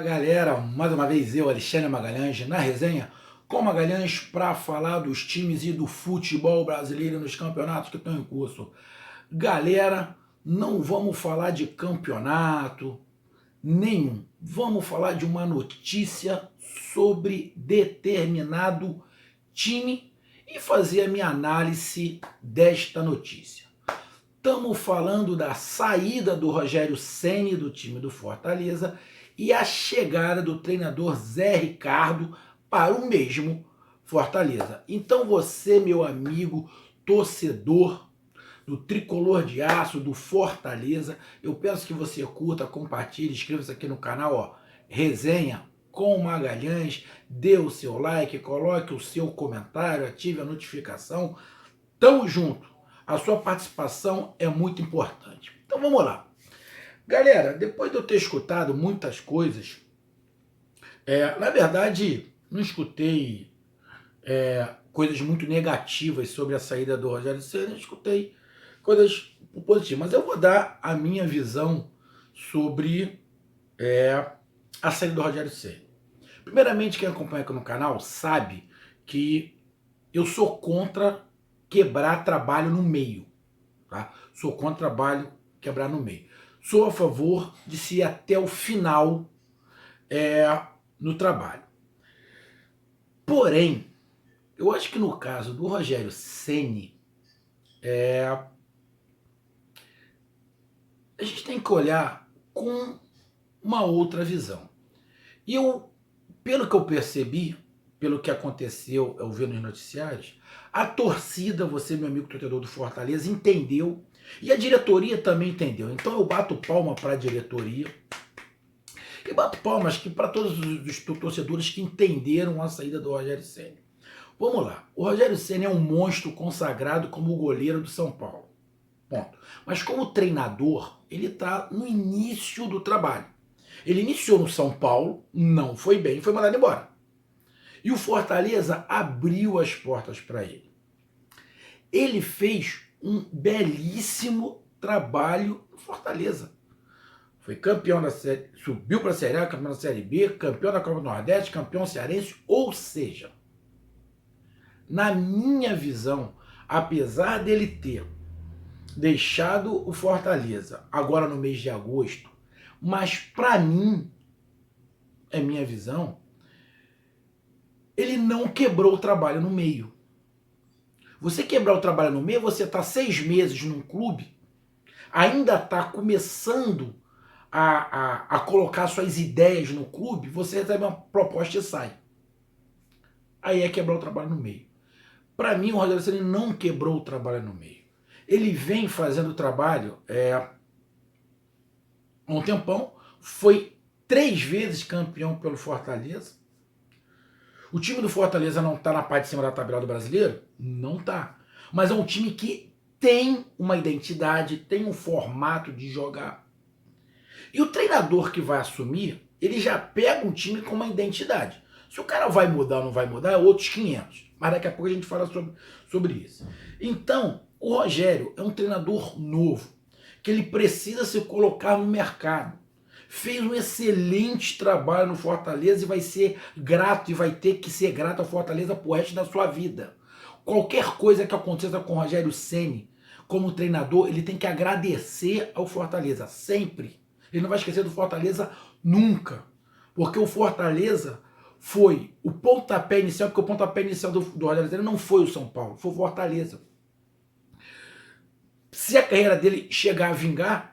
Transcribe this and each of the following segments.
Fala galera, mais uma vez eu, Alexandre Magalhães, na resenha com Magalhães para falar dos times e do futebol brasileiro nos campeonatos que estão em curso. Galera, não vamos falar de campeonato nenhum, vamos falar de uma notícia sobre determinado time e fazer a minha análise desta notícia. Estamos falando da saída do Rogério Ceni do time do Fortaleza e a chegada do treinador Zé Ricardo para o mesmo Fortaleza. Então você, meu amigo torcedor do Tricolor de Aço, do Fortaleza, eu peço que você curta, compartilhe, inscreva-se aqui no canal, ó, Resenha com Magalhães, dê o seu like, coloque o seu comentário, ative a notificação. Tamo junto! A sua participação é muito importante. Então vamos lá. Galera, depois de eu ter escutado muitas coisas, na verdade, não escutei coisas muito negativas sobre a saída do Rogério Ceni, escutei coisas positivas, mas eu vou dar a minha visão sobre a saída do Rogério Ceni. Primeiramente, quem acompanha aqui no canal sabe que eu sou contra quebrar trabalho no meio, tá? Sou contra trabalho quebrar no meio. Sou a favor de se ir até o final no trabalho. Porém, eu acho que no caso do Rogério Ceni, a gente tem que olhar com uma outra visão. E eu, pelo que eu percebi, pelo que aconteceu, eu vi nos noticiários, a torcida, você, meu amigo torcedor do Fortaleza, entendeu, e a diretoria também entendeu. Então eu bato palma para a diretoria, e bato palmas para todos os torcedores que entenderam a saída do Rogério Ceni. Vamos lá, o Rogério Ceni é um monstro consagrado como o goleiro do São Paulo, ponto. Mas como treinador, ele está no início do trabalho. Ele iniciou no São Paulo, não foi bem, foi mandado embora. E o Fortaleza abriu as portas para ele. Ele fez um belíssimo trabalho no Fortaleza. Foi campeão da série, subiu para a Série A, campeão da Série B, campeão da Copa do Nordeste, campeão cearense, ou seja, na minha visão, apesar dele ter deixado o Fortaleza agora no mês de agosto, mas para mim, é minha visão, ele não quebrou o trabalho no meio. Você quebrar o trabalho no meio, você está 6 meses num clube, ainda está começando a colocar suas ideias no clube, você recebe uma proposta e sai. Aí é quebrar o trabalho no meio. Para mim, o Rogério Ceni não quebrou o trabalho no meio. Ele vem fazendo o trabalho há um tempão, foi 3 vezes campeão pelo Fortaleza. O time do Fortaleza não está na parte de cima da tabela do Brasileiro? Não está. Mas é um time que tem uma identidade, tem um formato de jogar. E o treinador que vai assumir, ele já pega um time com uma identidade. Se o cara vai mudar ou não vai mudar, é outros 500. Mas daqui a pouco a gente fala sobre isso. Então, o Rogério é um treinador novo, que ele precisa se colocar no mercado. Fez um excelente trabalho no Fortaleza e vai ser grato, e vai ter que ser grato ao Fortaleza pro resto da sua vida. Qualquer coisa que aconteça com o Rogério Ceni, como treinador, ele tem que agradecer ao Fortaleza, sempre. Ele não vai esquecer do Fortaleza nunca. Porque o Fortaleza foi o pontapé inicial, porque o pontapé inicial do Rogério Ceni não foi o São Paulo, foi o Fortaleza. Se a carreira dele chegar a vingar,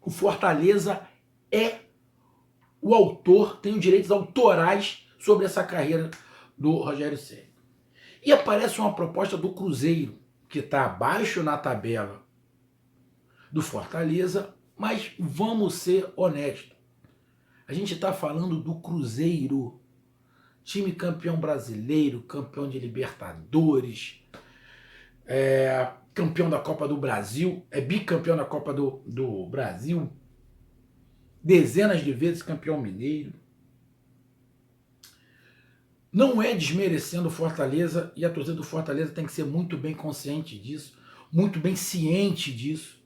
o Fortaleza é o autor, tem os direitos autorais sobre essa carreira do Rogério Ceni. E aparece uma proposta do Cruzeiro, que está abaixo na tabela do Fortaleza, mas vamos ser honestos. A gente está falando do Cruzeiro, time campeão brasileiro, campeão de Libertadores, campeão da Copa do Brasil, bicampeão da Copa do Brasil, dezenas de vezes campeão mineiro. Não é desmerecendo o Fortaleza, e a torcida do Fortaleza tem que ser muito bem consciente disso, muito bem ciente disso.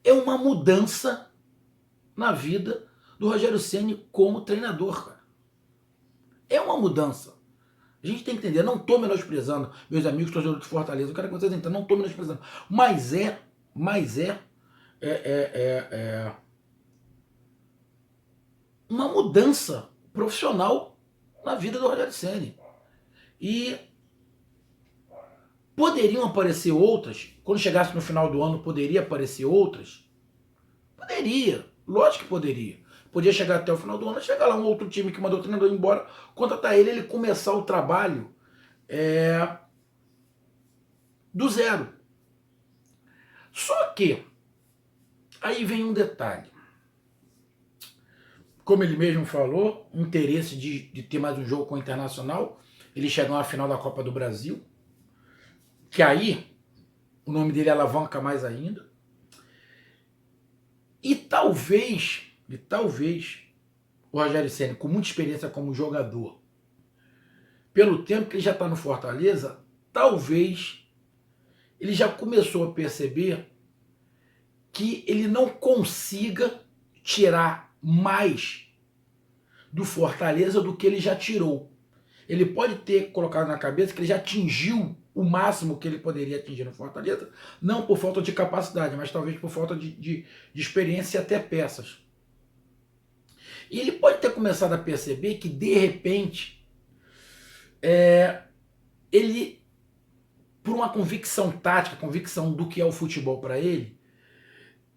É uma mudança na vida do Rogério Ceni como treinador, cara. É uma mudança. A gente tem que entender, não estou menosprezando, meus amigos torcedores de Fortaleza, eu quero que vocês entendam, não estou menosprezando, mas é uma mudança profissional na vida do Rogério Ceni. E poderiam aparecer outras, quando chegasse no final do ano, poderia aparecer outras? Poderia, lógico que poderia. Podia chegar até o final do ano, chegar lá um outro time que mandou o treinador embora, contratar ele começar o trabalho do zero. Só que, aí vem um detalhe. Como ele mesmo falou, interesse de ter mais um jogo com o Internacional, ele chegou à final da Copa do Brasil, que aí o nome dele alavanca mais ainda. E talvez o Rogério Ceni, com muita experiência como jogador, pelo tempo que ele já está no Fortaleza, talvez ele já começou a perceber que ele não consiga tirar mais do Fortaleza do que ele já tirou. Ele pode ter colocado na cabeça que ele já atingiu o máximo que ele poderia atingir no Fortaleza, não por falta de capacidade, mas talvez por falta de experiência e até peças. E ele pode ter começado a perceber que, de repente, ele, por uma convicção tática, convicção do que é o futebol para ele,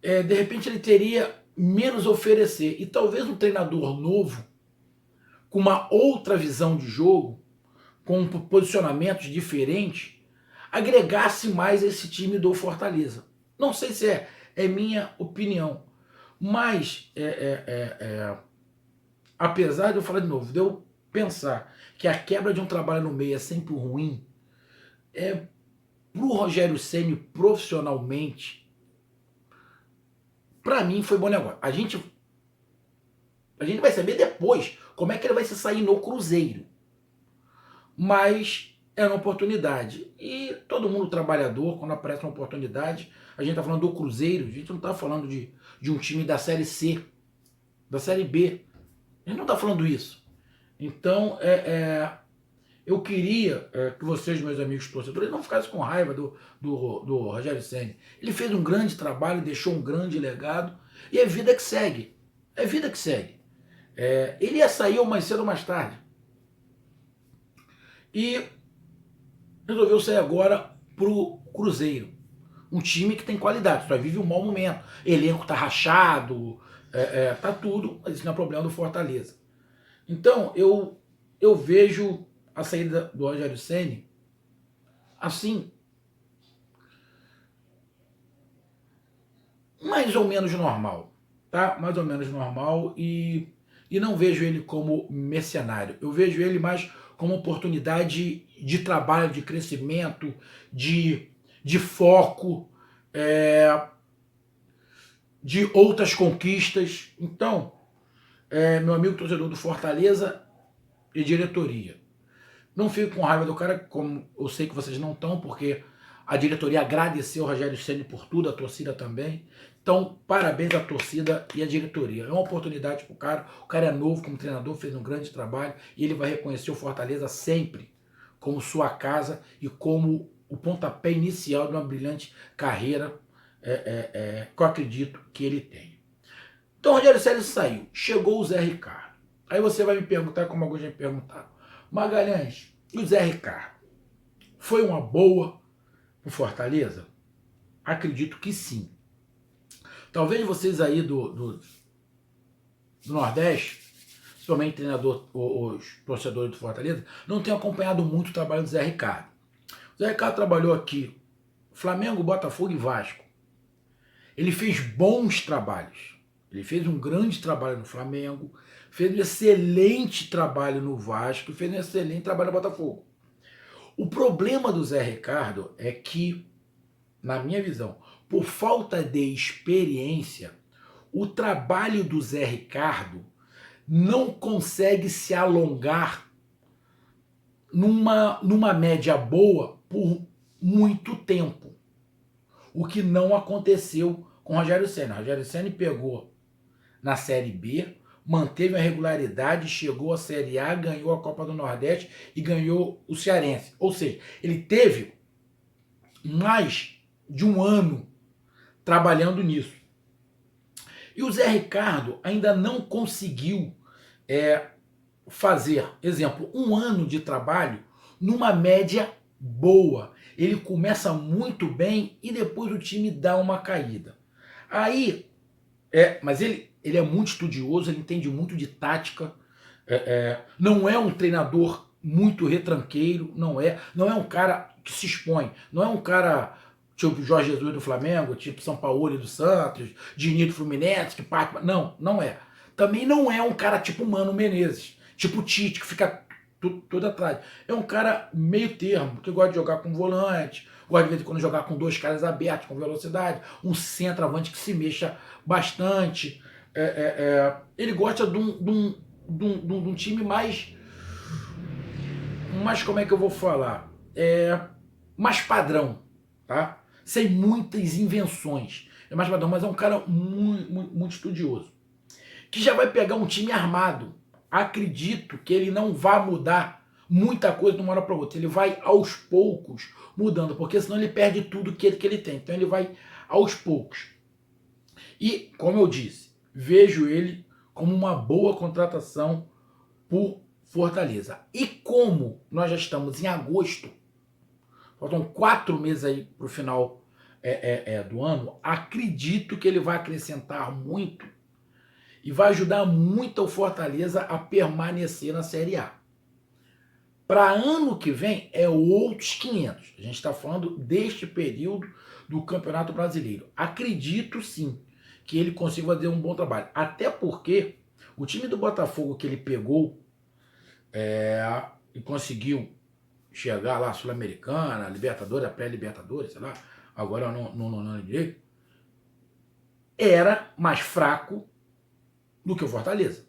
de repente ele teria menos a oferecer. E talvez um treinador novo, com uma outra visão de jogo, com posicionamentos diferentes, agregasse mais esse time do Fortaleza. Não sei se é minha opinião, mas apesar de eu falar de novo, de eu pensar que a quebra de um trabalho no meio é sempre ruim, pro Rogério Ceni profissionalmente, para mim foi bom negócio. A gente vai saber depois como é que ele vai se sair no Cruzeiro. Mas é uma oportunidade. E todo mundo trabalhador, quando aparece uma oportunidade, a gente está falando do Cruzeiro, a gente não está falando de um time da Série C, da Série B. A gente não está falando isso. Então, eu queria que vocês, meus amigos torcedores, não ficassem com raiva do Rogério Ceni. Ele fez um grande trabalho, deixou um grande legado, e é vida que segue. É vida que segue. Ele ia sair ou mais cedo ou mais tarde. E resolveu sair agora pro Cruzeiro. Um time que tem qualidade, só vive um mau momento. Elenco tá rachado, tá tudo, mas isso não é problema do Fortaleza. Então, eu vejo a saída do Rogério Ceni assim, mais ou menos normal, tá? Mais ou menos normal, e não vejo ele como mercenário. Eu vejo ele mais como oportunidade de trabalho, de crescimento, de foco, de outras conquistas. Então, meu amigo torcedor do Fortaleza e diretoria, não fico com raiva do cara, como eu sei que vocês não estão, porque a diretoria agradeceu o Rogério Ceni por tudo, a torcida também. Então, parabéns à torcida e à diretoria. É uma oportunidade para o cara. O cara é novo como treinador, fez um grande trabalho e ele vai reconhecer o Fortaleza sempre como sua casa e como o pontapé inicial de uma brilhante carreira que eu acredito que ele tem. Então, o Rogério Ceni saiu. Chegou o Zé Ricardo. Aí você vai me perguntar, como alguns já me perguntaram, Magalhães, e o Zé Ricardo? Foi uma boa pro Fortaleza? Acredito que sim. Talvez vocês aí do Nordeste, principalmente treinador, os torcedores do Fortaleza, não tenham acompanhado muito o trabalho do Zé Ricardo. O Zé Ricardo trabalhou aqui Flamengo, Botafogo e Vasco. Ele fez bons trabalhos. Ele fez um grande trabalho no Flamengo, fez um excelente trabalho no Vasco e fez um excelente trabalho no Botafogo. O problema do Zé Ricardo é que, na minha visão, por falta de experiência, o trabalho do Zé Ricardo não consegue se alongar numa média boa por muito tempo. O que não aconteceu com o Rogério Ceni. O Rogério Ceni pegou na Série B, manteve a regularidade, chegou à Série A, ganhou a Copa do Nordeste e ganhou o Cearense. Ou seja, ele teve mais de um ano trabalhando nisso. E o Zé Ricardo ainda não conseguiu fazer, exemplo, um ano de trabalho numa média boa. Ele começa muito bem e depois o time dá uma caída. Aí, mas ele é muito estudioso, ele entende muito de tática, não é um treinador muito retranqueiro, não é um cara que se expõe, não é um cara tipo Jorge Jesus do Flamengo, tipo São Paulo do Santos, Diniz do Fluminense, que parte. Não é. Também não é um cara tipo Mano Menezes, tipo Tite, que fica tudo atrás. É um cara meio termo, que gosta de jogar com volante, gosta de vez em quando jogar com dois caras abertos, com velocidade, um centroavante que se mexa bastante. Ele gosta de um time mais, como é que eu vou falar? Mais padrão, tá? Sem muitas invenções. É mais padrão, mas é um cara muito estudioso. Que já vai pegar um time armado. Acredito que ele não vai mudar muita coisa de uma hora para outra. Ele vai aos poucos mudando, porque senão ele perde tudo que ele tem. Então ele vai aos poucos. E, como eu disse, vejo ele como uma boa contratação por Fortaleza. E como nós já estamos em agosto, faltam 4 meses aí para o final do ano, acredito que ele vai acrescentar muito e vai ajudar muito o Fortaleza a permanecer na Série A. Para ano que vem é outros 500. A gente está falando deste período do Campeonato Brasileiro. Acredito sim que ele consiga fazer um bom trabalho. Até porque o time do Botafogo que ele pegou e conseguiu chegar lá, Sul-Americana, Libertadores, a pré-Libertadores, sei lá, agora eu não direito, era mais fraco do que o Fortaleza.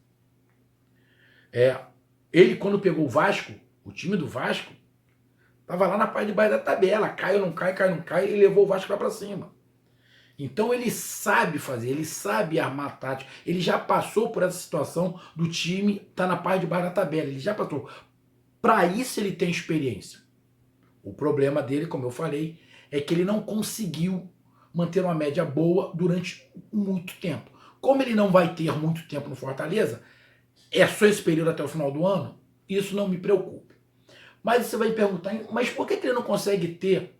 Ele, quando pegou o Vasco, o time do Vasco, estava lá na parte de baixo da tabela, cai ou não cai, cai ou não cai, e levou o Vasco lá para cima. Então ele sabe fazer, ele sabe armar tática, ele já passou por essa situação do time estar na parte de baixo da tabela, ele já passou. Para isso ele tem experiência. O problema dele, como eu falei, é que ele não conseguiu manter uma média boa durante muito tempo. Como ele não vai ter muito tempo no Fortaleza, é só esse período até o final do ano, isso não me preocupa. Mas você vai me perguntar, mas por que ele não consegue ter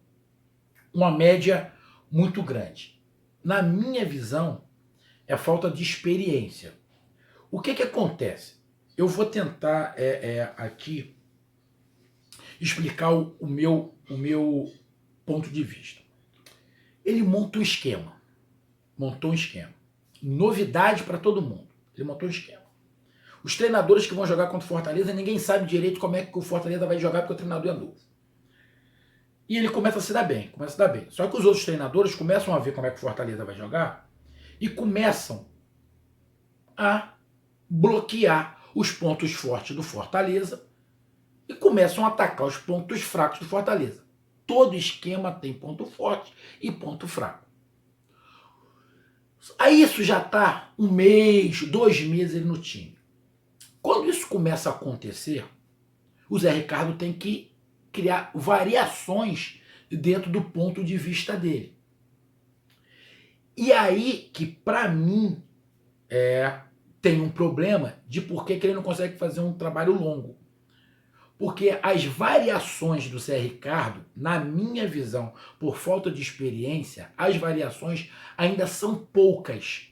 uma média muito grande? Na minha visão, é falta de experiência. O que acontece? Eu vou tentar aqui explicar o meu ponto de vista. Ele monta um esquema. Montou um esquema. Novidade para todo mundo. Ele montou um esquema. Os treinadores que vão jogar contra o Fortaleza, ninguém sabe direito como é que o Fortaleza vai jogar, porque o treinador é novo. E ele começa a se dar bem, Só que os outros treinadores começam a ver como é que o Fortaleza vai jogar e começam a bloquear os pontos fortes do Fortaleza e começam a atacar os pontos fracos do Fortaleza. Todo esquema tem ponto forte e ponto fraco. Aí isso já está 1 mês, 2 meses no time. Quando isso começa a acontecer, o Zé Ricardo tem que criar variações dentro do ponto de vista dele. E aí que, para mim, tem um problema de por que ele não consegue fazer um trabalho longo. Porque as variações do Zé Ricardo, na minha visão, por falta de experiência, as variações ainda são poucas.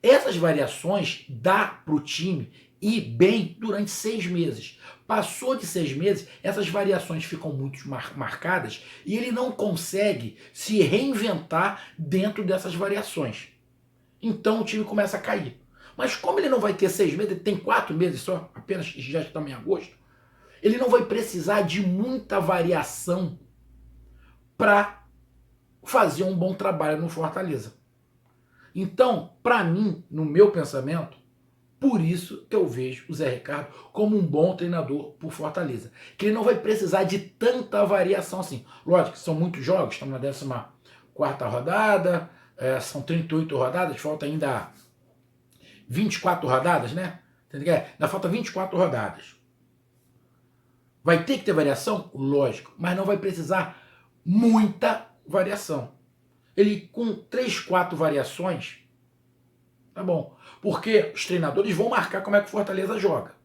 Essas variações dá para o time ir bem durante 6 meses. Passou de 6 meses, essas variações ficam muito marcadas e ele não consegue se reinventar dentro dessas variações. Então o time começa a cair. Mas como ele não vai ter 6 meses, ele tem 4 meses só, apenas já estamos em agosto, ele não vai precisar de muita variação para fazer um bom trabalho no Fortaleza. Então, para mim, no meu pensamento, por isso que eu vejo o Zé Ricardo como um bom treinador por Fortaleza. Que ele não vai precisar de tanta variação assim. Lógico que são muitos jogos, estamos na 14ª rodada, são 38 rodadas, falta ainda 24 rodadas, né? Ainda falta 24 rodadas. Vai ter que ter variação? Lógico, mas não vai precisar muita variação. Ele com 3, 4 variações, tá bom. Porque os treinadores vão marcar como é que o Fortaleza joga.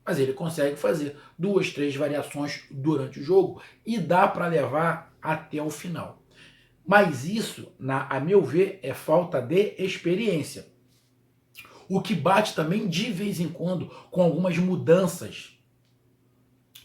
Mas ele consegue fazer 2, 3 variações durante o jogo e dá para levar até o final. Mas isso, a meu ver, é falta de experiência. O que bate também de vez em quando com algumas mudanças,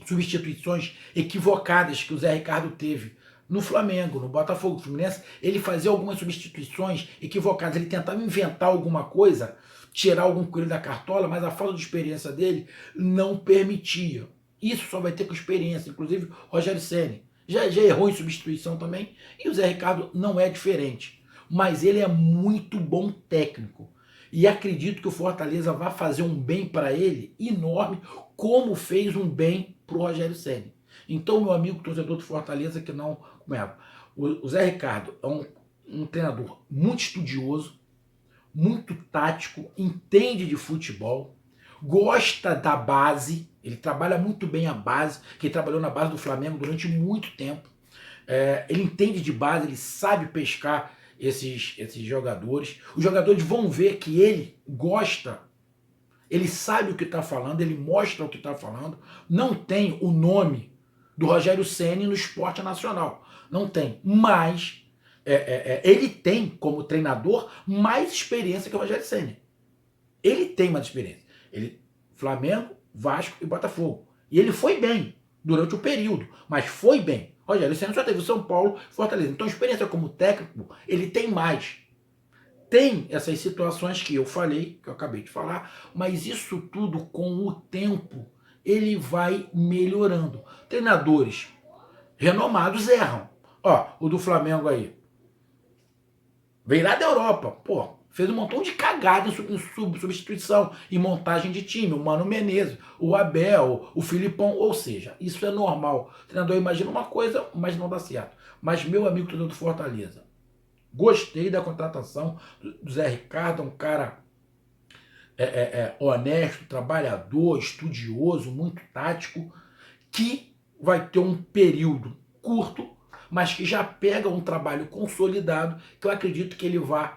substituições equivocadas que o Zé Ricardo teve no Flamengo, no Botafogo, no Fluminense. Ele fazia algumas substituições equivocadas, ele tentava inventar alguma coisa, tirar algum coelho da cartola, mas a falta de experiência dele não permitia. Isso só vai ter com experiência, inclusive Rogério Ceni. Já errou em substituição também, e o Zé Ricardo não é diferente. Mas ele é muito bom técnico. E acredito que o Fortaleza vai fazer um bem para ele enorme, como fez um bem para o Rogério Ceni. Então, meu amigo torcedor do Fortaleza que não... O Zé Ricardo é um treinador muito estudioso, muito tático, entende de futebol, gosta da base, ele trabalha muito bem a base, que ele trabalhou na base do Flamengo durante muito tempo. Ele entende de base, ele sabe pescar esses jogadores. Os jogadores vão ver que ele gosta, ele sabe o que está falando, ele mostra o que está falando. Não tem o nome do Rogério Ceni no esporte nacional. Não tem. Mas ele tem, como treinador, mais experiência que o Rogério Ceni. Ele tem mais experiência. Flamengo, Vasco e Botafogo. E ele foi bem durante o período, mas foi bem. Rogério Ceni só teve São Paulo e Fortaleza. Então, a experiência como técnico, ele tem mais. Tem essas situações que eu falei, que eu acabei de falar, mas isso tudo, com o tempo, ele vai melhorando. Treinadores renomados erram. Ó, o do Flamengo aí. Veio lá da Europa. Pô, fez um montão de cagada em substituição, em montagem de time. O Mano Menezes, o Abel, o Filipão. Ou seja, isso é normal. O treinador imagina uma coisa, mas não dá certo. Mas, meu amigo treinador do Fortaleza, gostei da contratação do Zé Ricardo, um cara honesto, trabalhador, estudioso, muito tático, que vai ter um período curto, mas que já pega um trabalho consolidado, que eu acredito que ele vai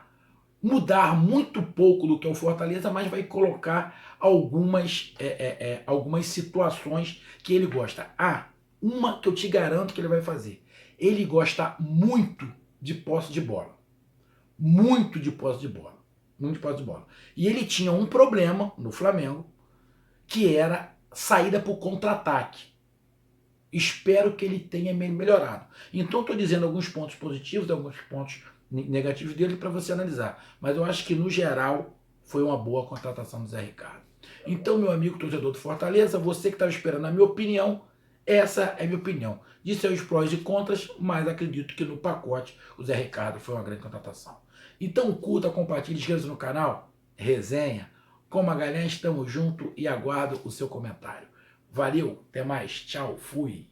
mudar muito pouco do que é o Fortaleza, mas vai colocar algumas situações que ele gosta. Uma que eu te garanto que ele vai fazer. Ele gosta muito de posse de bola. Muito de posse de bola. Muito de posse de bola. E ele tinha um problema no Flamengo, que era saída por contra-ataque. Espero que ele tenha melhorado. Então, estou dizendo alguns pontos positivos e alguns pontos negativos dele para você analisar. Mas eu acho que, no geral, foi uma boa contratação do Zé Ricardo. Então, meu amigo torcedor do Fortaleza, você que estava esperando a minha opinião, essa é a minha opinião. Disse os prós e contras, mas acredito que no pacote o Zé Ricardo foi uma grande contratação. Então, curta, compartilhe, inscreva-se no canal, resenha. Com Magalhães, estamos junto e aguardo o seu comentário. Valeu, até mais, tchau, fui.